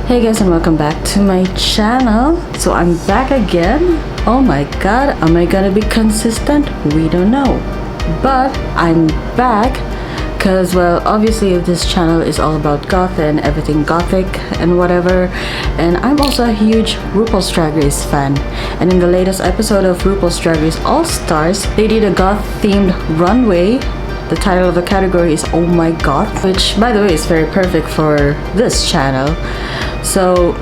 Hey guys, and welcome back to my channel. So I'm back again. Oh my god, am I gonna be consistent? We don't know, but I'm back because, well, obviously this channel is all about goth and everything gothic and whatever, and I'm also a huge RuPaul's Drag Race fan. And in the latest episode of RuPaul's Drag Race All Stars, they did a goth themed runway. The title of the category is Oh My Goth, which by the way is very perfect for this channel. So,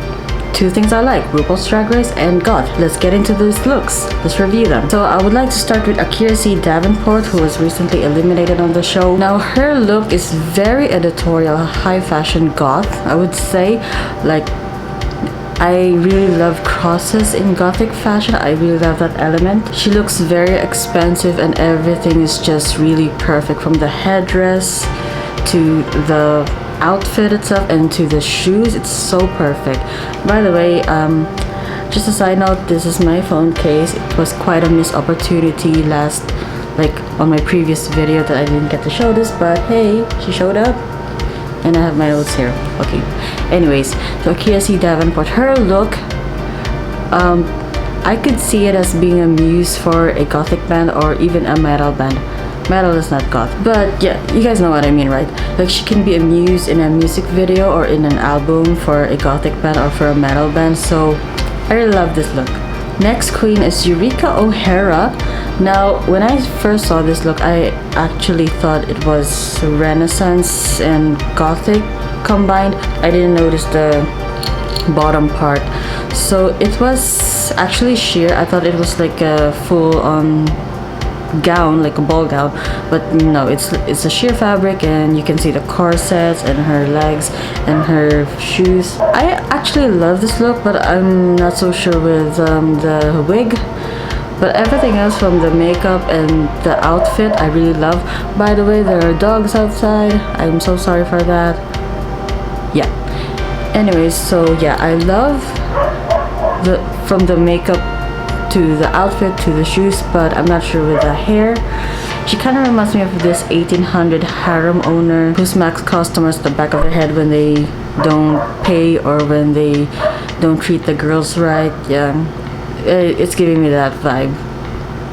two things I like, RuPaul's Drag Race and goth. Let's get into these looks. Let's review them. So I would like to start with Akira C. Davenport, who was recently eliminated on the show. Now her look is very editorial, high fashion goth, I would say. Like, I really love crosses in gothic fashion. I really love that element. She looks very expensive and everything is just really perfect, from the headdress to the outfit itself and to the shoes. It's so perfect. By the way, just a side note, this is my phone case. It was quite a missed opportunity on my previous video that I didn't get to show this, but hey, she showed up. And I have my notes here. Okay. Anyways, so Akira C. Davenport, her look, I could see it as being a muse for a gothic band or even a metal band. Metal is not goth, but yeah, you guys know what I mean, right? Like, she can be a muse in a music video or in an album for a gothic band or for a metal band. So I really love this look. Next queen is Eureka O'Hara. Now, when I first saw this look, I actually thought it was Renaissance and Gothic combined. I didn't notice the bottom part. So it was actually sheer. I thought it was like a full-on gown, like a ball gown, but no, it's a sheer fabric, and you can see the corsets and her legs and her shoes. I actually love this look, but I'm not so sure with the wig. But everything else, from the makeup and the outfit, I really love. By the way, there are dogs outside. I'm so sorry for that. Yeah. Anyways, so yeah, I love from the makeup to the outfit to the shoes, but I'm not sure with the hair. She kind of reminds me of this 1800 harem owner who smacks customers at the back of their head when they don't pay or when they don't treat the girls right. Yeah. It's giving me that vibe.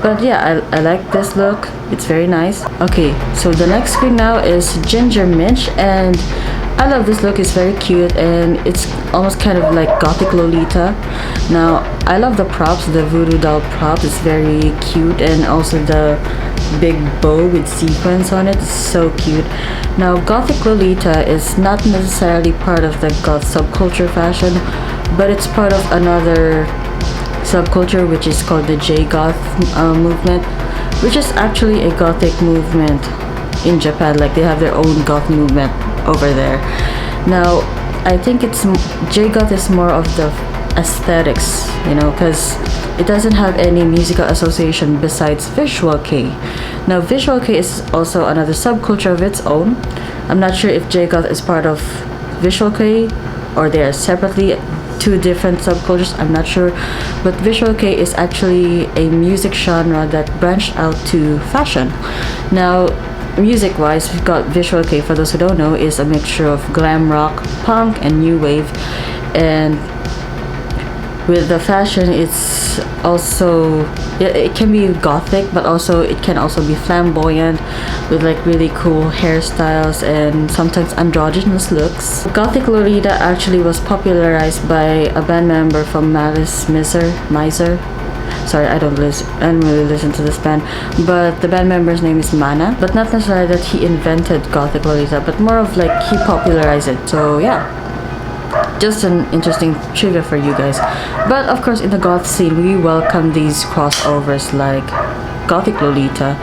But yeah, I like this look. It's very nice. Okay, so the next queen now is Ginger Minch, and I love this look. It's very cute and it's almost kind of like gothic Lolita. Now, I love the props, the voodoo doll prop. It's very cute, and also the big bow with sequins on it. It's so cute. Now, gothic Lolita is not necessarily part of the goth subculture fashion, but it's part of another subculture which is called the J-Goth movement, which is actually a gothic movement in Japan. Like, they have their own goth movement over there. Now, I think J-Goth is more of the aesthetics, because it doesn't have any musical association besides Visual Kei. Now, Visual Kei is also another subculture of its own. I'm not sure if J-Goth is part of Visual Kei or they are separately two different subcultures. I'm not sure, but Visual Kei is actually a music genre that branched out to fashion. Now, music wise, we've got Visual Kei, for those who don't know, is a mixture of glam rock, punk, and new wave. And with the fashion, it's also, it can be gothic, but also it can also be flamboyant with like really cool hairstyles and sometimes androgynous looks. Gothic Lolita actually was popularized by a band member from Malice Miser. Sorry, I don't really listen to this band, but the band member's name is Mana. But not necessarily that he invented Gothic Lolita, but more of like he popularized it. So yeah, just an interesting trivia for you guys. But of course, in the goth scene, we welcome these crossovers like Gothic Lolita,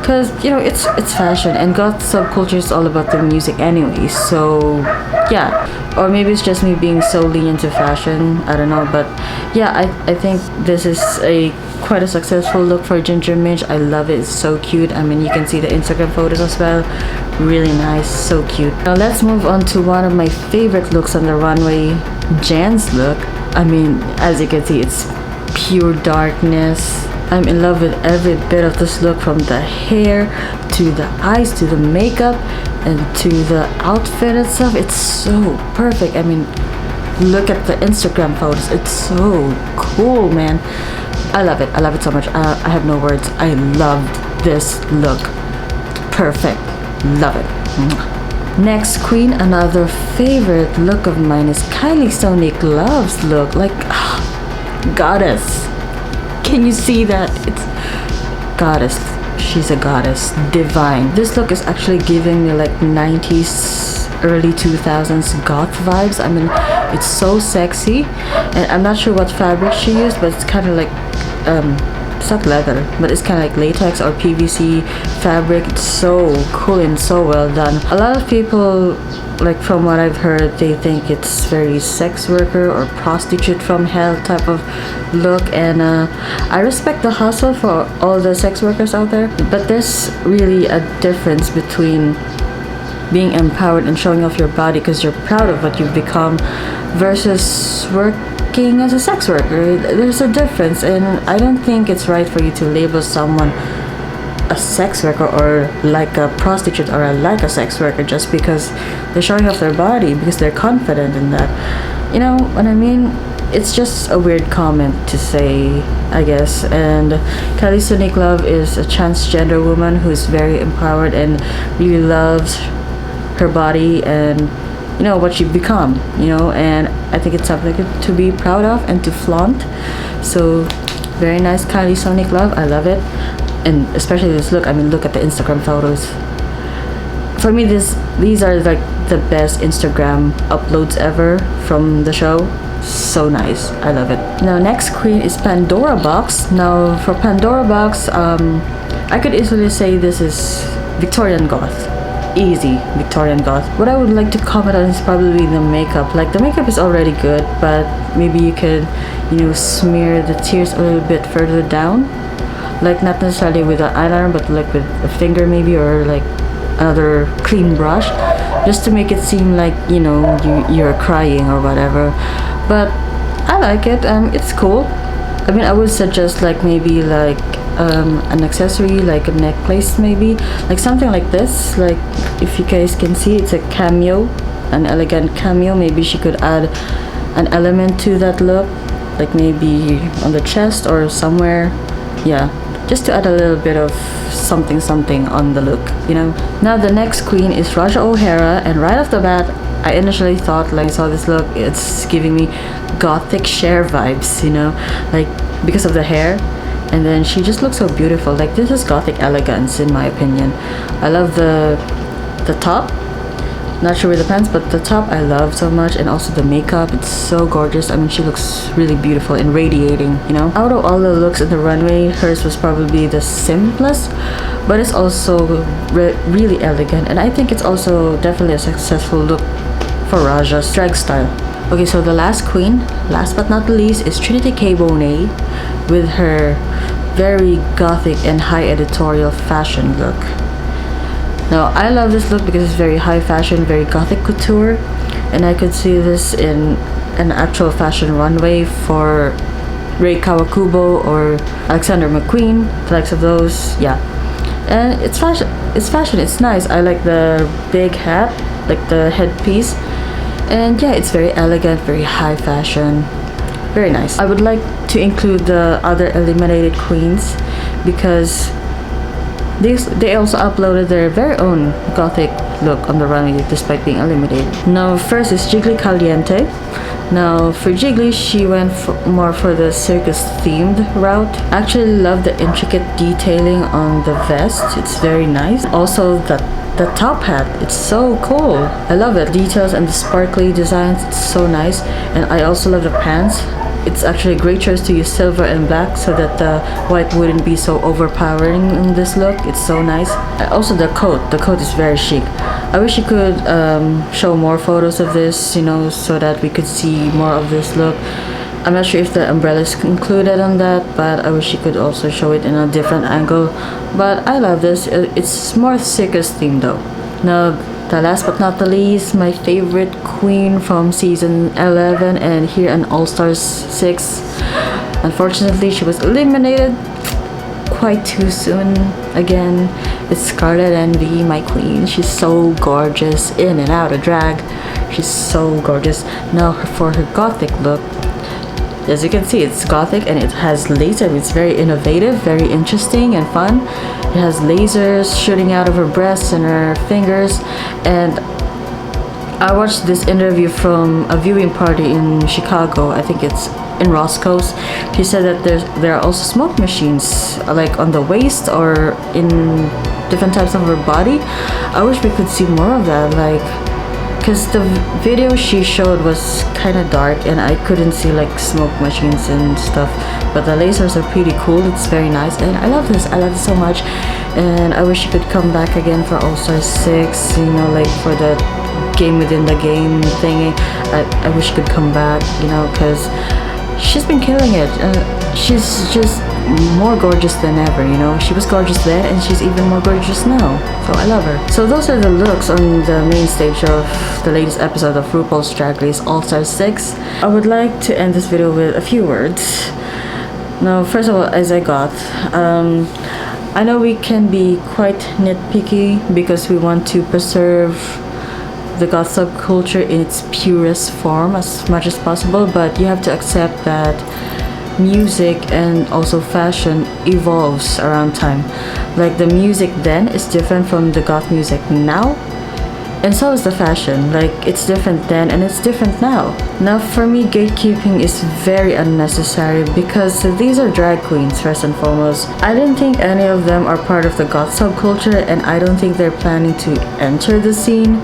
because it's fashion, and goth subculture is all about the music anyway. So yeah, or maybe it's just me being so lenient to fashion, I don't know. But yeah, I think this is quite a successful look for Ginger Minch. I love it. It's so cute. I mean, you can see the Instagram photos as well. Really nice, so cute. Now let's move on to one of my favorite looks on the runway, Jan's look. I mean, as you can see, it's pure darkness. I'm in love with every bit of this look, from the hair to the eyes to the makeup and to the outfit itself. It's so perfect. I mean, look at the Instagram photos. It's so cool, man. I love it. I love it so much. I have no words. I loved this look. Perfect. Love it. Next queen, another favorite look of mine is Kylie Sonic Love's look. Like, goddess. Can you see that? It's goddess. She's a goddess. Divine. This look is actually giving me like 90s, early 2000s goth vibes. I mean, it's so sexy. And I'm not sure what fabric she used, but it's kind of like, it's not leather, but it's kind of like latex or PVC fabric. It's so cool and so well done. A lot of people, like from what I've heard, they think it's very sex worker or prostitute from hell type of look, and I respect the hustle for all the sex workers out there, but there's really a difference between being empowered and showing off your body because you're proud of what you've become versus working as a sex worker. There's a difference, and I don't think it's right for you to label someone a sex worker or like a prostitute or like a sex worker just because they're showing off their body, because they're confident in that. You know what I mean? It's just a weird comment to say, I guess. And Kylie Sonic Love is a transgender woman who's very empowered and really loves her body and, you know, what you've become, you know, and I think it's something to be proud of and to flaunt. So very nice, Kylie Sonic Love. I love it. And especially this look. I mean, look at the Instagram photos. For me, these are like the best Instagram uploads ever from the show. So nice. I love it. Now next queen is Pandora Box. Now for Pandora Box, I could easily say this is Victorian Goth. Easy Victorian Goth. What I would like to comment on is probably the makeup. Like, the makeup is already good, but maybe you could, you know, smear the tears a little bit further down. Like, not necessarily with an eyeliner, but like with a finger maybe, or like another clean brush, just to make it seem like, you know, you're crying or whatever. But I like it. It's cool. I mean, I would suggest like maybe like an accessory, like a necklace maybe, like something like this. Like, if you guys can see, it's a cameo, an elegant cameo. Maybe she could add an element to that look, like maybe on the chest or somewhere. Yeah, just to add a little bit of something on the look, you know. Now the next queen is Raja O'Hara, and right off the bat I initially thought, like, I saw this look, it's giving me gothic Cher vibes, you know, like because of the hair. And then she just looks so beautiful. Like, this is gothic elegance in my opinion. I love the top. Not sure with the pants, but the top I love so much, and also the makeup. It's so gorgeous. I mean, she looks really beautiful and radiating, you know. Out of all the looks in the runway, hers was probably the simplest, but it's also really elegant, and I think it's also definitely a successful look for Raja's drag style. Okay, so the last queen, last but not the least, is Trinity K. Bonet with her very gothic and high editorial fashion look. Now, I love this look because it's very high fashion, very gothic couture, and I could see this in an actual fashion runway for Rei Kawakubo or Alexander McQueen, the likes of those. Yeah, and it's fashion. It's nice. I like the big hat, like the headpiece, and yeah, it's very elegant, very high fashion, very nice. I would like to include the other eliminated queens because they also uploaded their very own gothic look on the runway despite being eliminated. Now first is Jiggly Caliente. Now for Jiggly, she went more for the circus themed route. I actually love the intricate detailing on the vest. It's very nice. Also the top hat, it's so cool. I love it. Details and the sparkly designs, it's so nice. And I also love the pants. It's actually a great choice to use silver and black so that the white wouldn't be so overpowering in this look. It's so nice. Also the coat is very chic. I wish you could show more photos of this, you know, so that we could see more of this look. I'm not sure if the umbrella is included on that, but I wish you could also show it in a different angle. But I love this. It's more circus themed though. Now the last but not the least, my favorite queen from season 11 and here on All Stars 6. Unfortunately, she was eliminated. quite too soon. Again, it's Scarlet Envy, my queen. She's so gorgeous in and out of drag. She's so gorgeous. Now for her gothic look, as you can see, it's gothic and it has laser. It's very innovative, very interesting and fun. It has lasers shooting out of her breasts and her fingers. And I watched this interview from a viewing party in Chicago. I think it's in Roscoe's. She said that there are also smoke machines like on the waist or in different types of her body. I wish we could see more of that, like, because the video she showed was kind of dark and I couldn't see like smoke machines and stuff, but the lasers are pretty cool. It's very nice and I love this so much, and I wish she could come back again for All Stars 6, you know, like for the game within the game thingy. I wish she could come back, you know, because she's been killing it. She's just more gorgeous than ever, you know. She was gorgeous then and she's even more gorgeous now, so I love her. So those are the looks on the main stage of the latest episode of RuPaul's Drag Race All Stars 6. I would like to end this video with a few words. Now, first of all, as I got, I know we can be quite nitpicky because we want to preserve the goth subculture in its purest form as much as possible, but you have to accept that music and also fashion evolves around time. Like the music then is different from the goth music now, and so is the fashion. Like it's different then and it's different now. Now for me, gatekeeping is very unnecessary because these are drag queens first and foremost. I don't think any of them are part of the goth subculture and I don't think they're planning to enter the scene.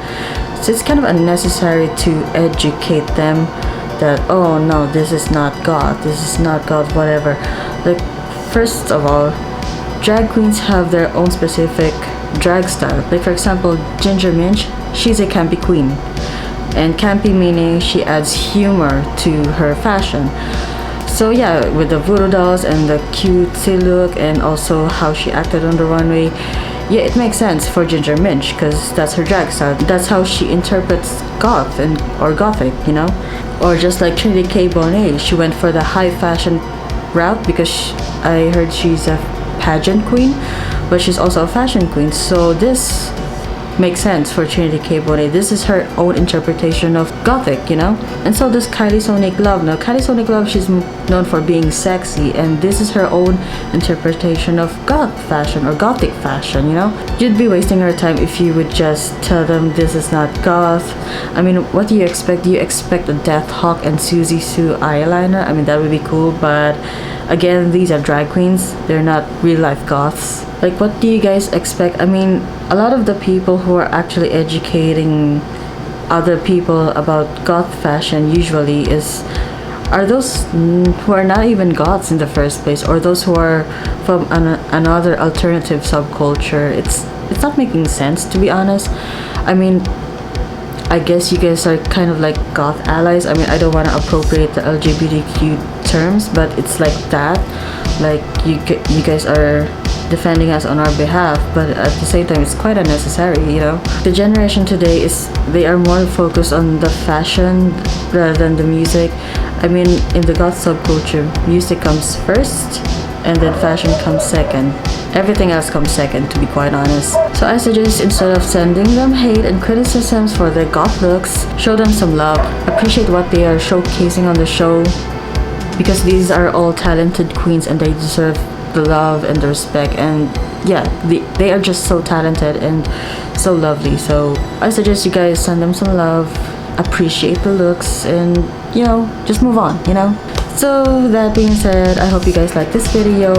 So it's kind of unnecessary to educate them that, oh no, this is not goth, whatever. Like, first of all, drag queens have their own specific drag style. Like for example, Ginger Minch, she's a campy queen. And campy meaning she adds humor to her fashion. So yeah, with the voodoo dolls and the cutesy look and also how she acted on the runway, yeah, it makes sense for Ginger Minch because that's her drag style. That's how she interprets goth or gothic, you know? Or just like Trinity K. Bonet, she went for the high fashion route because I heard she's a pageant queen, but she's also a fashion queen. So this makes sense for Trinity K. Bonet. This is her own interpretation of gothic, you know? And so does Kylie Sonic Love. Now, Kylie Sonic Love, she's known for being sexy, and this is her own interpretation of goth fashion or gothic fashion, you know? You'd be wasting her time if you would just tell them this is not goth. I mean, what do you expect? Do you expect a Death Hawk and Suzy Sue eyeliner? I mean, that would be cool, but again, these are drag queens. They're not real life goths. Like, what do you guys expect? I mean, a lot of the people who are actually educating other people about goth fashion usually are those who are not even goths in the first place, or those who are from another alternative subculture. It's not making sense, to be honest. I mean, I guess you guys are kind of like goth allies. I mean, I don't want to appropriate the LGBTQ terms, but it's like that. Like you guys are defending us on our behalf, but at the same time it's quite unnecessary, you know. The generation today they are more focused on the fashion rather than the music. I mean, in the goth subculture, music comes first and then fashion comes second. Everything else comes second, to be quite honest. So I suggest instead of sending them hate and criticisms for their goth looks, show them some love. Appreciate what they are showcasing on the show, because these are all talented queens and they deserve the love and the respect, and yeah, they are just so talented and so lovely. So I suggest you guys send them some love, appreciate the looks, and you know, just move on, you know. So that being said, I hope you guys like this video.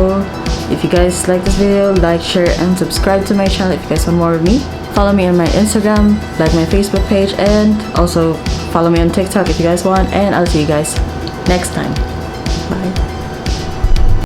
If you guys like this video, like, share, and subscribe to my channel if you guys want more of me. Follow me on my Instagram, like my Facebook page, and also follow me on TikTok if you guys want, and I'll see you guys next time. Bye.